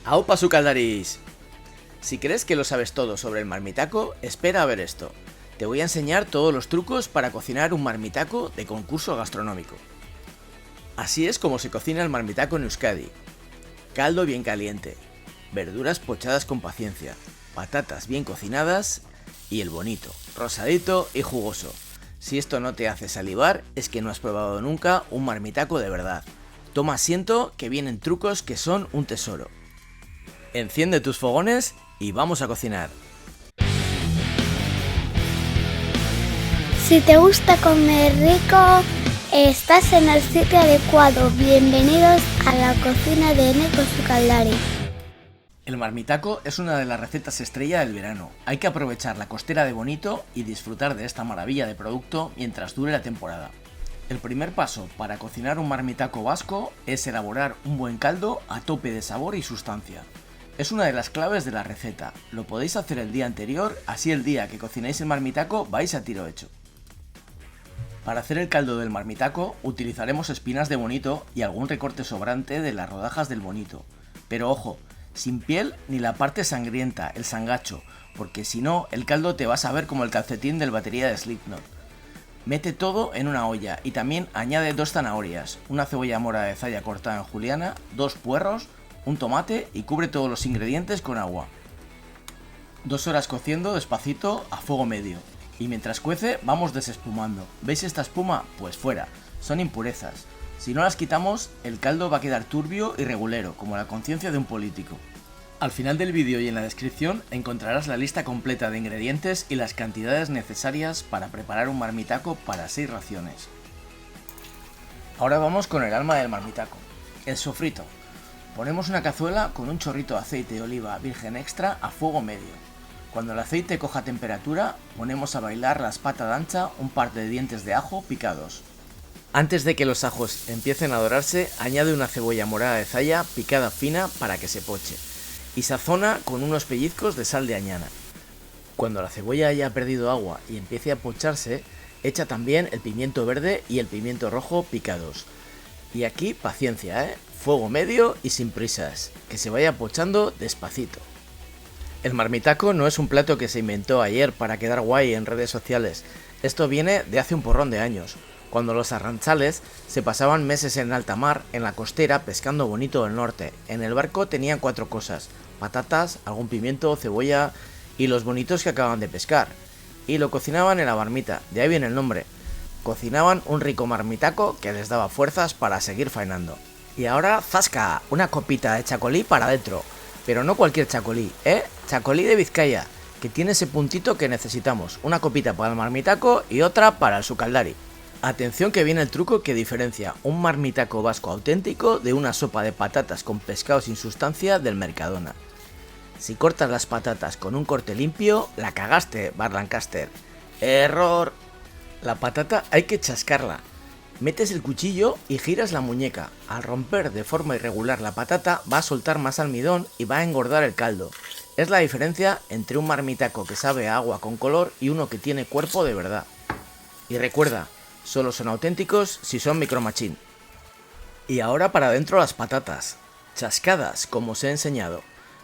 ¡Aupa Sucaldaris! Si crees que lo sabes todo sobre el marmitaco, espera a ver esto. Te voy a enseñar todos los trucos para cocinar un marmitaco de concurso gastronómico. Así es como se cocina el marmitaco en Euskadi. Caldo bien caliente, verduras pochadas con paciencia, patatas bien cocinadas y el bonito, rosadito y jugoso. Si esto no te hace salivar, es que no has probado nunca un marmitaco de verdad. Toma asiento, que vienen trucos que son un tesoro. Enciende tus fogones y vamos a cocinar. Si te gusta comer rico, estás en el sitio adecuado. Bienvenidos a la cocina de Eneko Sukaldari. El marmitaco es una de las recetas estrella del verano. Hay que aprovechar la costera de bonito y disfrutar de esta maravilla de producto mientras dure la temporada. El primer paso para cocinar un marmitaco vasco es elaborar un buen caldo a tope de sabor y sustancia. Es una de las claves de la receta. Lo podéis hacer el día anterior, así el día que cocinéis el marmitaco vais a tiro hecho. Para hacer el caldo del marmitaco utilizaremos espinas de bonito y algún recorte sobrante de las rodajas del bonito. Pero ojo, sin piel ni la parte sangrienta, el sangacho, porque si no el caldo te va a saber como el calcetín del batería de Slipknot. Mete todo en una olla y también añade 2 zanahorias, una cebolla mora de zaya cortada en juliana, 2 puerros, un tomate y cubre todos los ingredientes con agua. 2 horas cociendo despacito a fuego medio. Y mientras cuece vamos desespumando. ¿Veis esta espuma? Pues fuera, son impurezas. Si no las quitamos, el caldo va a quedar turbio y regulero, como la conciencia de un político. Al final del vídeo y en la descripción encontrarás la lista completa de ingredientes y las cantidades necesarias para preparar un marmitaco para 6 raciones. Ahora vamos con el alma del marmitaco, el sofrito. Ponemos una cazuela con un chorrito de aceite de oliva virgen extra a fuego medio. Cuando el aceite coja temperatura, ponemos a bailar las patas de ancha, un par de dientes de ajo picados. Antes de que los ajos empiecen a dorarse, añade una cebolla morada de zaya picada fina para que se poche y sazona con unos pellizcos de sal de añana. Cuando la cebolla haya perdido agua y empiece a pocharse, echa también el pimiento verde y el pimiento rojo picados. Y aquí paciencia, fuego medio y sin prisas, que se vaya pochando despacito. El marmitaco no es un plato que se inventó ayer para quedar guay en redes sociales. Esto viene de hace un porrón de años, cuando los arranchales se pasaban meses en alta mar, en la costera, pescando bonito del norte. En el barco tenían 4 cosas: patatas, algún pimiento, cebolla y los bonitos que acaban de pescar. Y lo cocinaban en la marmita, de ahí viene el nombre. Cocinaban un rico marmitaco que les daba fuerzas para seguir faenando. Y ahora, ¡zasca!, una copita de chacolí para adentro. Pero no cualquier chacolí, chacolí de Vizcaya, que tiene ese puntito que necesitamos. Una copita para el marmitaco y otra para el Sukaldari. Atención que viene el truco que diferencia un marmitaco vasco auténtico de una sopa de patatas con pescado sin sustancia del Mercadona. Si cortas las patatas con un corte limpio, la cagaste, Bart Lancaster. ¡Error! La patata hay que chascarla. Metes el cuchillo y giras la muñeca. Al romper de forma irregular la patata va a soltar más almidón y va a engordar el caldo. Es la diferencia entre un marmitaco que sabe a agua con color y uno que tiene cuerpo de verdad. Y recuerda, solo son auténticos si son micromachín. Y ahora para adentro las patatas, chascadas como os he enseñado.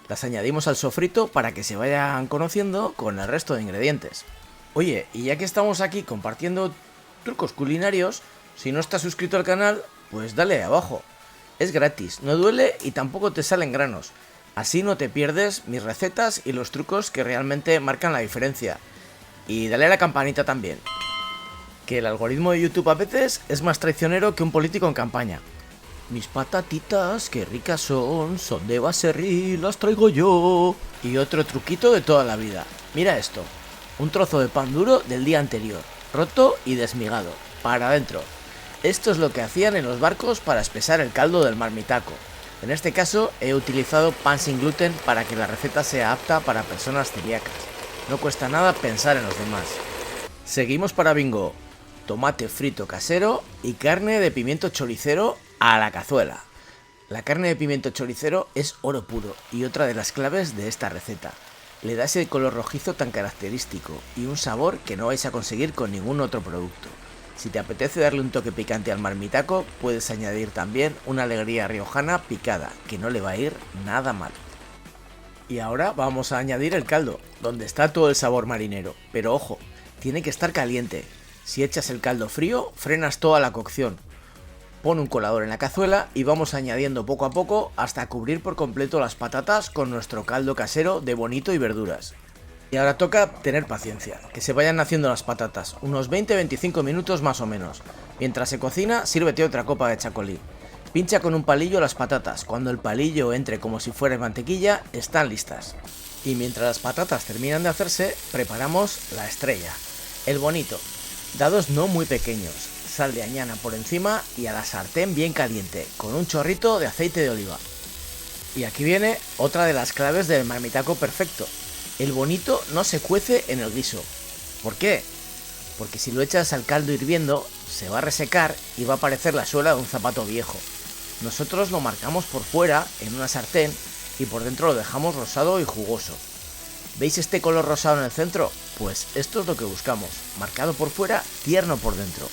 Las añadimos al sofrito para que se vayan conociendo con el resto de ingredientes. Oye, y ya que estamos aquí compartiendo trucos culinarios, si no estás suscrito al canal, pues dale abajo. Es gratis, no duele y tampoco te salen granos. Así no te pierdes mis recetas y los trucos que realmente marcan la diferencia. Y dale a la campanita también, que el algoritmo de YouTube a veces es más traicionero que un político en campaña. Mis patatitas, qué ricas son de Baserri, las traigo yo. Y otro truquito de toda la vida. Mira esto, un trozo de pan duro del día anterior, roto y desmigado, para adentro. Esto es lo que hacían en los barcos para espesar el caldo del marmitaco. En este caso he utilizado pan sin gluten para que la receta sea apta para personas celíacas. No cuesta nada pensar en los demás. Seguimos para bingo. Tomate frito casero y carne de pimiento choricero a la cazuela. La carne de pimiento choricero es oro puro y otra de las claves de esta receta. Le da ese color rojizo tan característico y un sabor que no vais a conseguir con ningún otro producto. Si te apetece darle un toque picante al marmitaco, puedes añadir también una alegría riojana picada, que no le va a ir nada mal. Y ahora vamos a añadir el caldo, donde está todo el sabor marinero. Pero ojo, tiene que estar caliente. Si echas el caldo frío, frenas toda la cocción. Pon un colador en la cazuela y vamos añadiendo poco a poco hasta cubrir por completo las patatas con nuestro caldo casero de bonito y verduras. Y ahora toca tener paciencia, que se vayan haciendo las patatas, unos 20-25 minutos más o menos. Mientras se cocina, sírvete otra copa de chacolí. Pincha con un palillo las patatas, cuando el palillo entre como si fuera mantequilla, están listas. Y mientras las patatas terminan de hacerse, preparamos la estrella, el bonito. Dados no muy pequeños, sal de añana por encima y a la sartén bien caliente, con un chorrito de aceite de oliva. Y aquí viene otra de las claves del marmitaco perfecto. El bonito no se cuece en el guiso. ¿Por qué? Porque si lo echas al caldo hirviendo, se va a resecar y va a parecer la suela de un zapato viejo. Nosotros lo marcamos por fuera en una sartén y por dentro lo dejamos rosado y jugoso. ¿Veis este color rosado en el centro? Pues esto es lo que buscamos, marcado por fuera, tierno por dentro.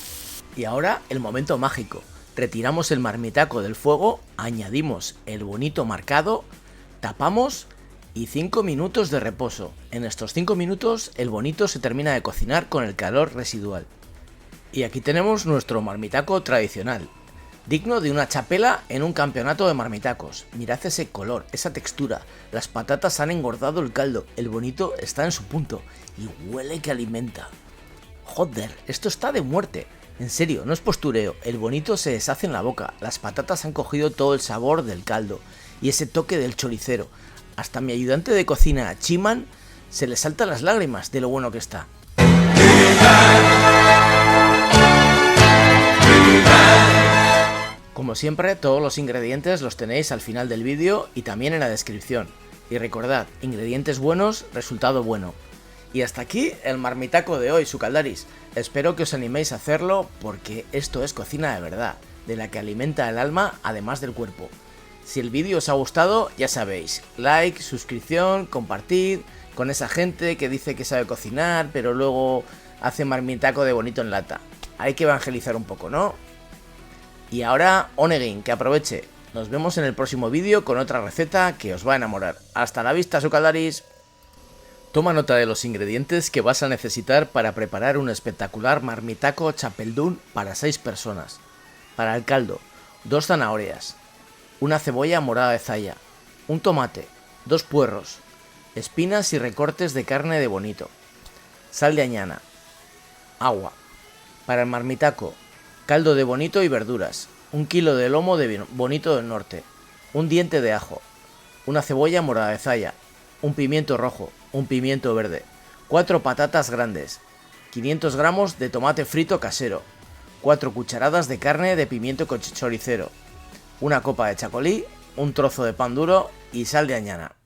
Y ahora el momento mágico. Retiramos el marmitaco del fuego, añadimos el bonito marcado, tapamos y 5 minutos de reposo. En estos 5 minutos el bonito se termina de cocinar con el calor residual. Y aquí tenemos nuestro marmitaco tradicional. Digno de una chapela en un campeonato de marmitacos. Mirad ese color, esa textura. Las patatas han engordado el caldo, el bonito está en su punto y huele que alimenta. Joder, esto está de muerte. En serio, no es postureo, el bonito se deshace en la boca. Las patatas han cogido todo el sabor del caldo y ese toque del choricero. Hasta mi ayudante de cocina, Chiman, se le saltan las lágrimas de lo bueno que está. Como siempre, todos los ingredientes los tenéis al final del vídeo y también en la descripción. Y recordad, ingredientes buenos, resultado bueno. Y hasta aquí el marmitaco de hoy, sucaldaris. Espero que os animéis a hacerlo porque esto es cocina de verdad, de la que alimenta el alma además del cuerpo. Si el vídeo os ha gustado, ya sabéis, like, suscripción, compartid con esa gente que dice que sabe cocinar, pero luego hace marmitaco de bonito en lata. Hay que evangelizar un poco, ¿no? Y ahora, on again, que aproveche. Nos vemos en el próximo vídeo con otra receta que os va a enamorar. ¡Hasta la vista, sucaldaris! Toma nota de los ingredientes que vas a necesitar para preparar un espectacular marmitaco chapeldún para 6 personas. Para el caldo, 2 zanahorias, una cebolla morada de zaya, un tomate, 2 puerros, espinas y recortes de carne de bonito, sal de añana, agua. Para el marmitaco, caldo de bonito y verduras, 1 kilo de lomo de bonito del norte, un diente de ajo, una cebolla morada de zaya, un pimiento rojo, un pimiento verde, 4 patatas grandes, 500 gramos de tomate frito casero, 4 cucharadas de carne de pimiento choricero, una copa de chacolí, un trozo de pan duro y sal de añana.